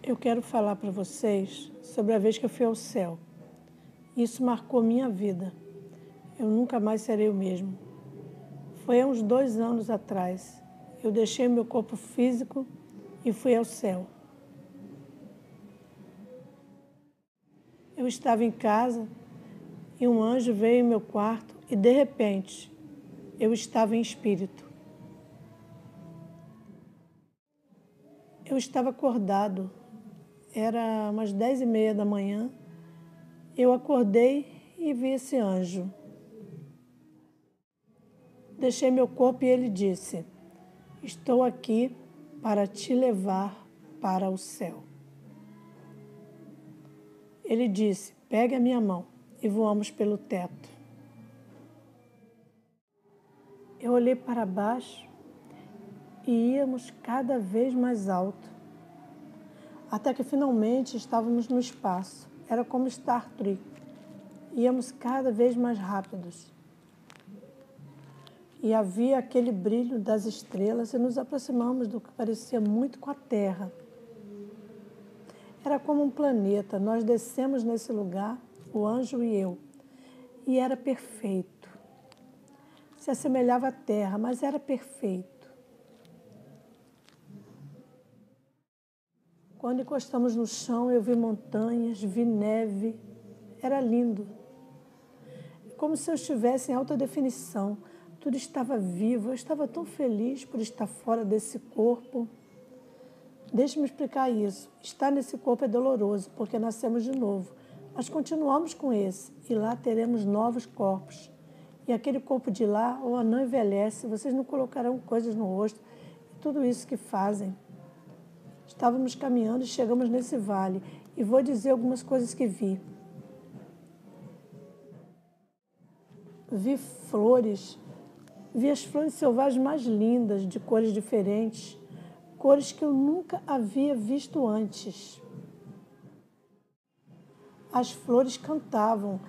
Eu quero falar para vocês sobre a vez que eu fui ao céu. Isso marcou minha vida. Eu nunca mais serei o mesmo. Foi há uns 2 anos atrás. Eu deixei meu corpo físico e fui ao céu. Eu estava em casa e um anjo veio em meu quarto e, de repente, eu estava em espírito. Eu estava acordado. Era umas 10h30 da manhã. Eu acordei e vi esse anjo. Deixei meu corpo e ele disse: "Estou aqui para te levar para o céu." Ele disse: "Pegue a minha mão", e voamos pelo teto. Eu olhei para baixo e íamos cada vez mais alto, até que finalmente estávamos no espaço. Era como Star Trek. Íamos cada vez mais rápidos. E havia aquele brilho das estrelas e nos aproximamos do que parecia muito com a Terra. Era como um planeta. Nós descemos nesse lugar, o anjo e eu, e era perfeito. Se assemelhava à Terra, mas era perfeito. Quando encostamos no chão, eu vi montanhas, vi neve. Era lindo. Como se eu estivesse em alta definição. Tudo estava vivo. Eu estava tão feliz por estar fora desse corpo. Deixe-me explicar isso. Estar nesse corpo é doloroso, porque nascemos de novo. Mas continuamos com esse, e lá teremos novos corpos. E aquele corpo de lá, não envelhece, vocês não colocarão coisas no rosto, e tudo isso que fazem. Estávamos caminhando e chegamos nesse vale, e vou dizer algumas coisas que vi. Vi flores, vi as flores selvagens mais lindas, de cores diferentes, cores que eu nunca havia visto antes. As flores cantavam,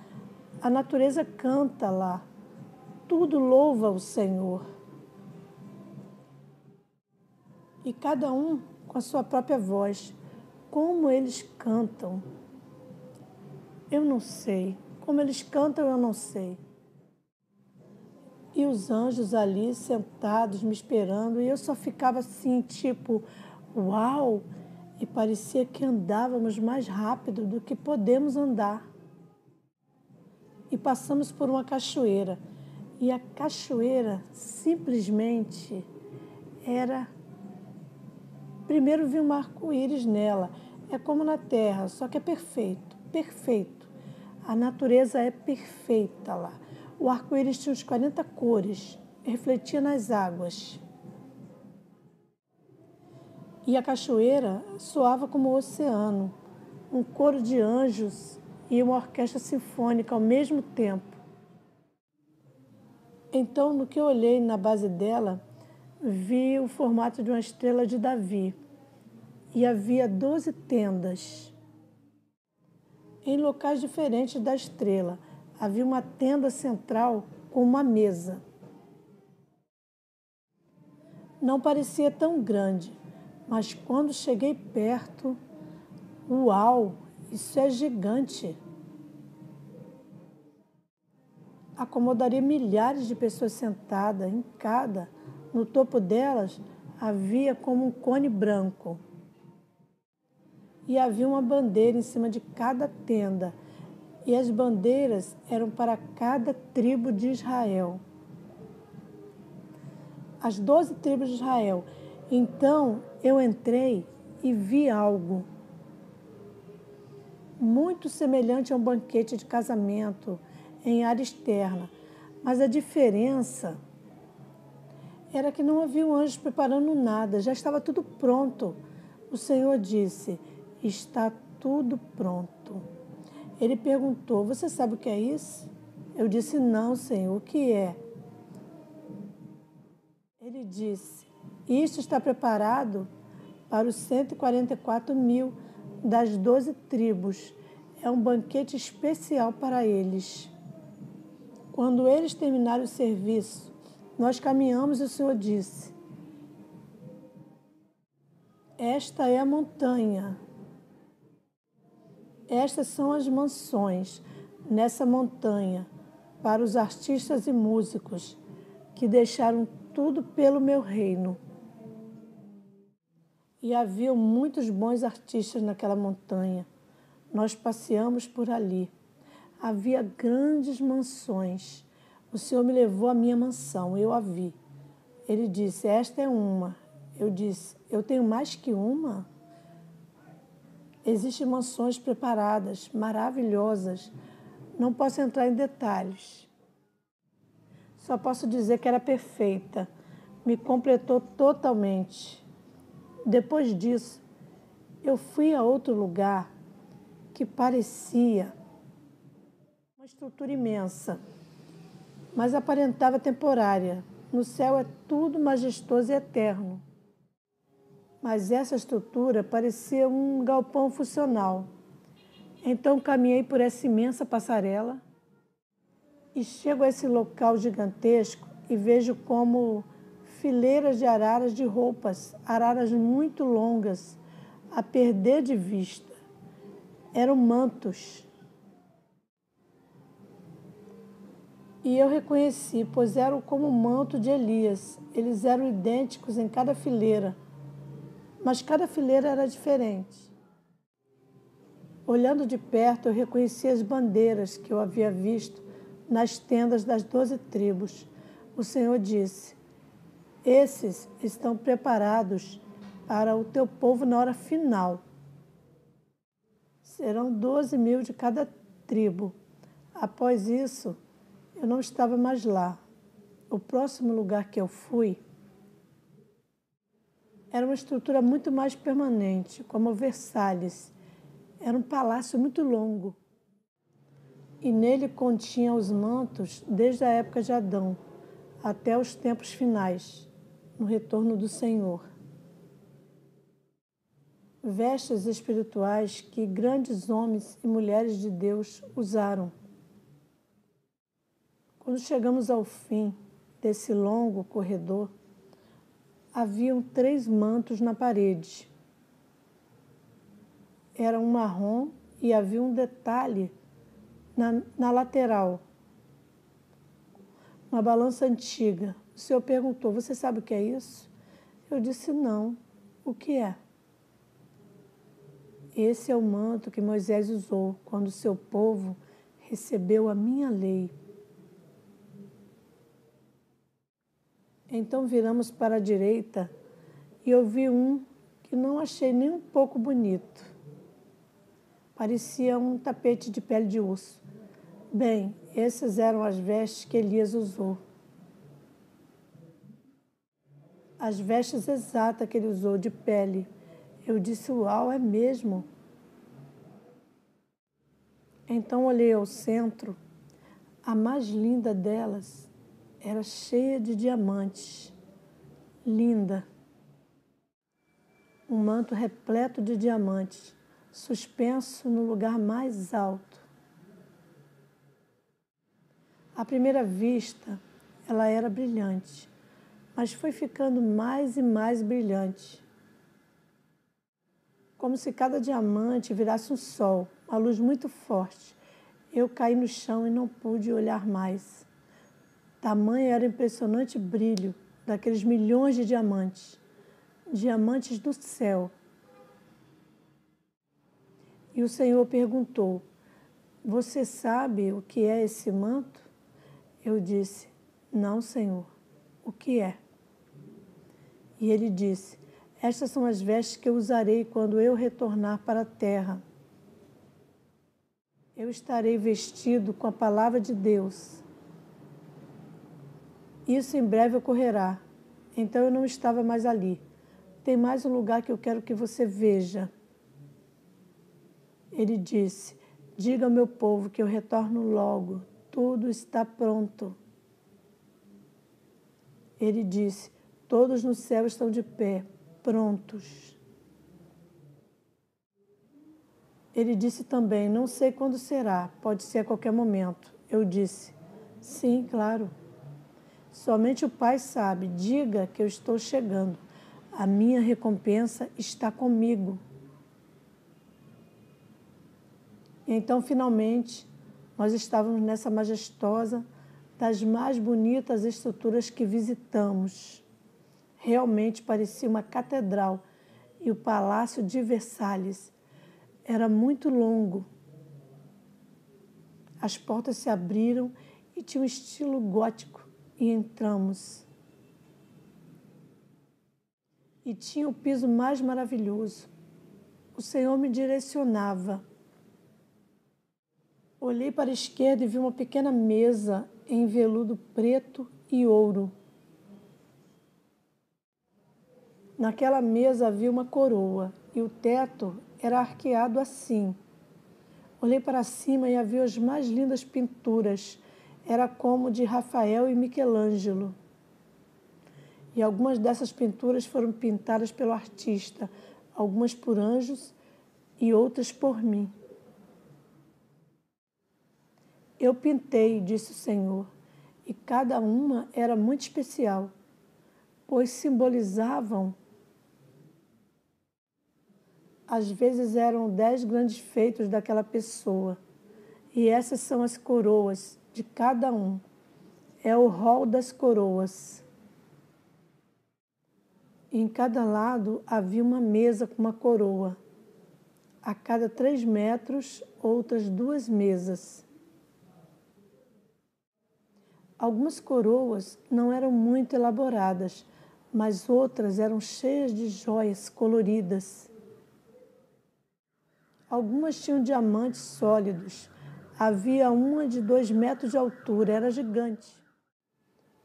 a natureza canta lá, tudo louva o Senhor. E cada um com a sua própria voz, como eles cantam. Eu não sei, como eles cantam eu não sei. E os anjos ali sentados me esperando, e eu só ficava assim, tipo, uau! E parecia que andávamos mais rápido do que podemos andar. E passamos por uma cachoeira. E a cachoeira simplesmente era... Primeiro vi um arco-íris nela. É como na Terra, só que é perfeito, perfeito. A natureza é perfeita lá. O arco-íris tinha uns 40 cores, refletia nas águas. E a cachoeira soava como o oceano, um coro de anjos e uma orquestra sinfônica ao mesmo tempo. Então, no que eu olhei na base dela, vi o formato de uma estrela de Davi. E havia 12 tendas. Em locais diferentes da estrela, havia uma tenda central com uma mesa. Não parecia tão grande, mas quando cheguei perto, uau, isso é gigante. Acomodaria milhares de pessoas sentadas em cada. No topo delas havia como um cone branco. E havia uma bandeira em cima de cada tenda. E as bandeiras eram para cada tribo de Israel. As 12 tribos de Israel. Então eu entrei e vi algo muito semelhante a um banquete de casamento em área externa. Mas a diferença era que não havia anjos preparando nada, já estava tudo pronto. O Senhor disse: "Está tudo pronto." Ele perguntou: "Você sabe o que é isso?" Eu disse: "Não, Senhor, o que é?" Ele disse: "Isto está preparado para os 144.000 das 12 tribos. É um banquete especial para eles. Quando eles terminarem o serviço, nós caminhamos e o Senhor disse: esta é a montanha Estas são as mansões nessa montanha para os artistas e músicos que deixaram tudo pelo meu reino. E havia muitos bons artistas naquela montanha. Nós passeamos por ali. Havia grandes mansões. O Senhor me levou à minha mansão, eu a vi. Ele disse, esta é uma. Eu disse, eu tenho mais que uma? Existem mansões preparadas, maravilhosas. Não posso entrar em detalhes. Só posso dizer que era perfeita. Me completou totalmente. Depois disso, eu fui a outro lugar que parecia uma estrutura imensa, mas aparentava temporária. No céu é tudo majestoso e eterno. Mas essa estrutura parecia um galpão funcional. Então caminhei por essa imensa passarela e chego a esse local gigantesco e vejo como fileiras de araras de roupas, araras muito longas, a perder de vista. Eram mantos. E eu reconheci, pois eram como o manto de Elias. Eles eram idênticos em cada fileira, mas cada fileira era diferente. Olhando de perto, eu reconheci as bandeiras que eu havia visto nas tendas das 12 tribos. O Senhor disse, esses estão preparados para o teu povo na hora final. Serão 12.000 de cada tribo. Após isso, eu não estava mais lá. O próximo lugar que eu fui era uma estrutura muito mais permanente, como Versalhes. Era um palácio muito longo. E nele continha os mantos desde a época de Adão até os tempos finais, no retorno do Senhor. Vestes espirituais que grandes homens e mulheres de Deus usaram. Quando chegamos ao fim desse longo corredor, haviam 3 mantos na parede. Era um marrom e havia um detalhe na lateral. Uma balança antiga. O Senhor perguntou, você sabe o que é isso? Eu disse, não. O que é? Esse é o manto que Moisés usou quando o seu povo recebeu a minha lei. Então viramos para a direita e eu vi um que não achei nem um pouco bonito. Parecia um tapete de pele de urso. Bem, essas eram as vestes que Elias usou. As vestes exatas que ele usou, de pele. Eu disse, uau, é mesmo? Então olhei ao centro. A mais linda delas era cheia de diamantes. Linda. Um manto repleto de diamantes, suspenso no lugar mais alto. À primeira vista, ela era brilhante, mas foi ficando mais e mais brilhante. Como se cada diamante virasse um sol, uma luz muito forte. Eu caí no chão e não pude olhar mais. Tamanho era o impressionante brilho daqueles milhões de diamantes. Diamantes do céu. E o Senhor perguntou, você sabe o que é esse manto? Eu disse, não, Senhor. O que é? E ele disse, estas são as vestes que eu usarei quando eu retornar para a terra. Eu estarei vestido com a palavra de Deus. Isso em breve ocorrerá. Então eu não estava mais ali. Tem mais um lugar que eu quero que você veja. Ele disse, diga ao meu povo que eu retorno logo. Tudo está pronto. Ele disse, todos no céu estão de pé, prontos. Ele disse também, não sei quando será, pode ser a qualquer momento. Eu disse, sim, claro. Somente o Pai sabe, diga que eu estou chegando. A minha recompensa está comigo. E então, finalmente, nós estávamos nessa majestosa, das mais bonitas estruturas que visitamos. Realmente parecia uma catedral e o Palácio de Versalhes era muito longo. As portas se abriram e tinha um estilo gótico e entramos. E tinha o piso mais maravilhoso. O Senhor me direcionava. Olhei para a esquerda e vi uma pequena mesa em veludo preto e ouro. Naquela mesa havia uma coroa e o teto era arqueado assim. Olhei para cima e havia as mais lindas pinturas. Era como de Rafael e Michelangelo. E algumas dessas pinturas foram pintadas pelo artista, algumas por anjos e outras por mim. Eu pintei, disse o Senhor, e cada uma era muito especial, pois simbolizavam. Às vezes eram 10 grandes feitos daquela pessoa, e essas são as coroas de cada um. É o rol das coroas. Em cada lado havia uma mesa com uma coroa. A cada 3 metros, outras 2 mesas. Algumas coroas não eram muito elaboradas, mas outras eram cheias de joias coloridas. Algumas tinham diamantes sólidos. Havia uma de 2 metros de altura, era gigante.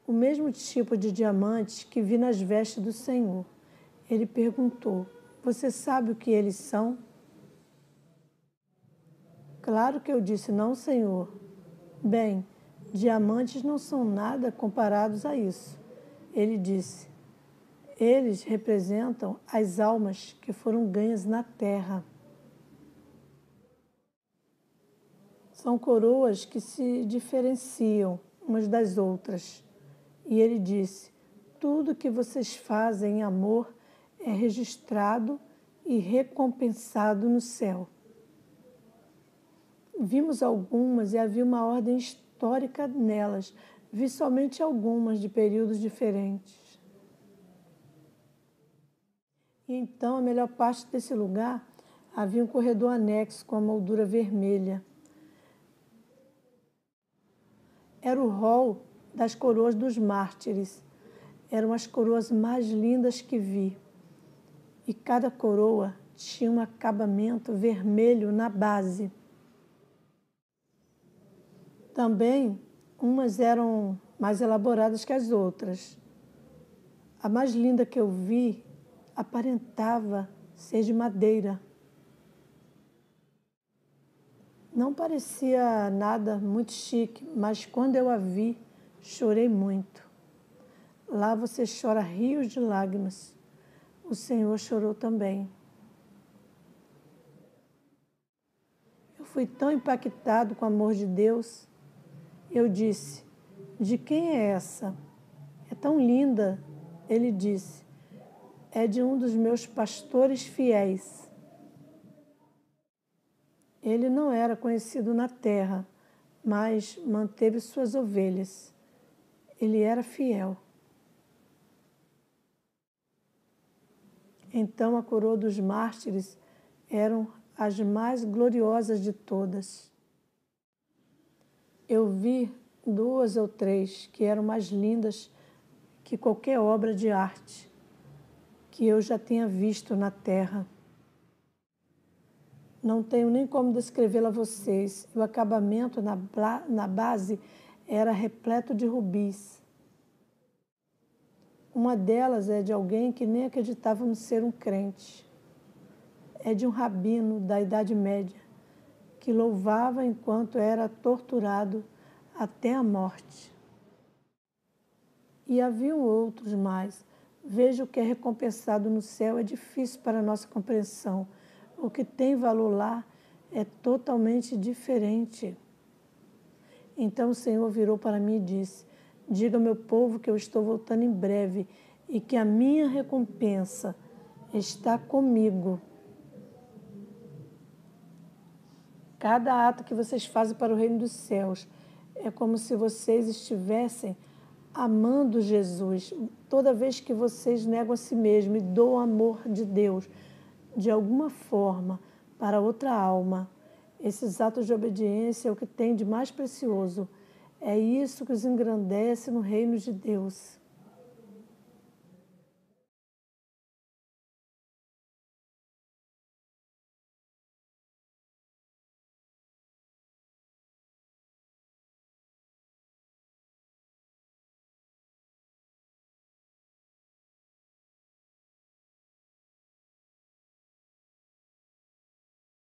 O mesmo tipo de diamantes que vi nas vestes do Senhor. Ele perguntou: você sabe o que eles são? Claro que eu disse: não, Senhor. Bem, diamantes não são nada comparados a isso. Ele disse: eles representam as almas que foram ganhas na terra. São coroas que se diferenciam umas das outras. E ele disse: tudo que vocês fazem em amor é registrado e recompensado no céu. Vimos algumas e havia uma ordem histórica nelas. Vi somente algumas de períodos diferentes. E então, a melhor parte desse lugar, havia um corredor anexo com a moldura vermelha. Era o rol das coroas dos mártires. Eram as coroas mais lindas que vi. E cada coroa tinha um acabamento vermelho na base. Também, umas eram mais elaboradas que as outras. A mais linda que eu vi aparentava ser de madeira. Não parecia nada muito chique, mas quando eu a vi, chorei muito. Lá você chora rios de lágrimas. O Senhor chorou também. Eu fui tão impactado com o amor de Deus. Eu disse: de quem é essa? É tão linda. Ele disse: é de um dos meus pastores fiéis. Ele não era conhecido na terra, mas manteve suas ovelhas. Ele era fiel. Então a coroa dos mártires eram as mais gloriosas de todas. Eu vi 2 ou 3 que eram mais lindas que qualquer obra de arte que eu já tenha visto na terra. Não tenho nem como descrevê-la a vocês. O acabamento na base era repleto de rubis. Uma delas é de alguém que nem acreditava ser um crente. É de um rabino da Idade Média, que louvava enquanto era torturado até a morte. E haviam outros mais. Veja o que é recompensado no céu, é difícil para a nossa compreensão. O que tem valor lá é totalmente diferente. Então o Senhor virou para mim e disse: diga ao meu povo que eu estou voltando em breve e que a minha recompensa está comigo. Cada ato que vocês fazem para o reino dos céus é como se vocês estivessem amando Jesus. Toda vez que vocês negam a si mesmos e doam o amor de Deus, de alguma forma, para outra alma, esses atos de obediência é o que tem de mais precioso. É isso que os engrandece no reino de Deus.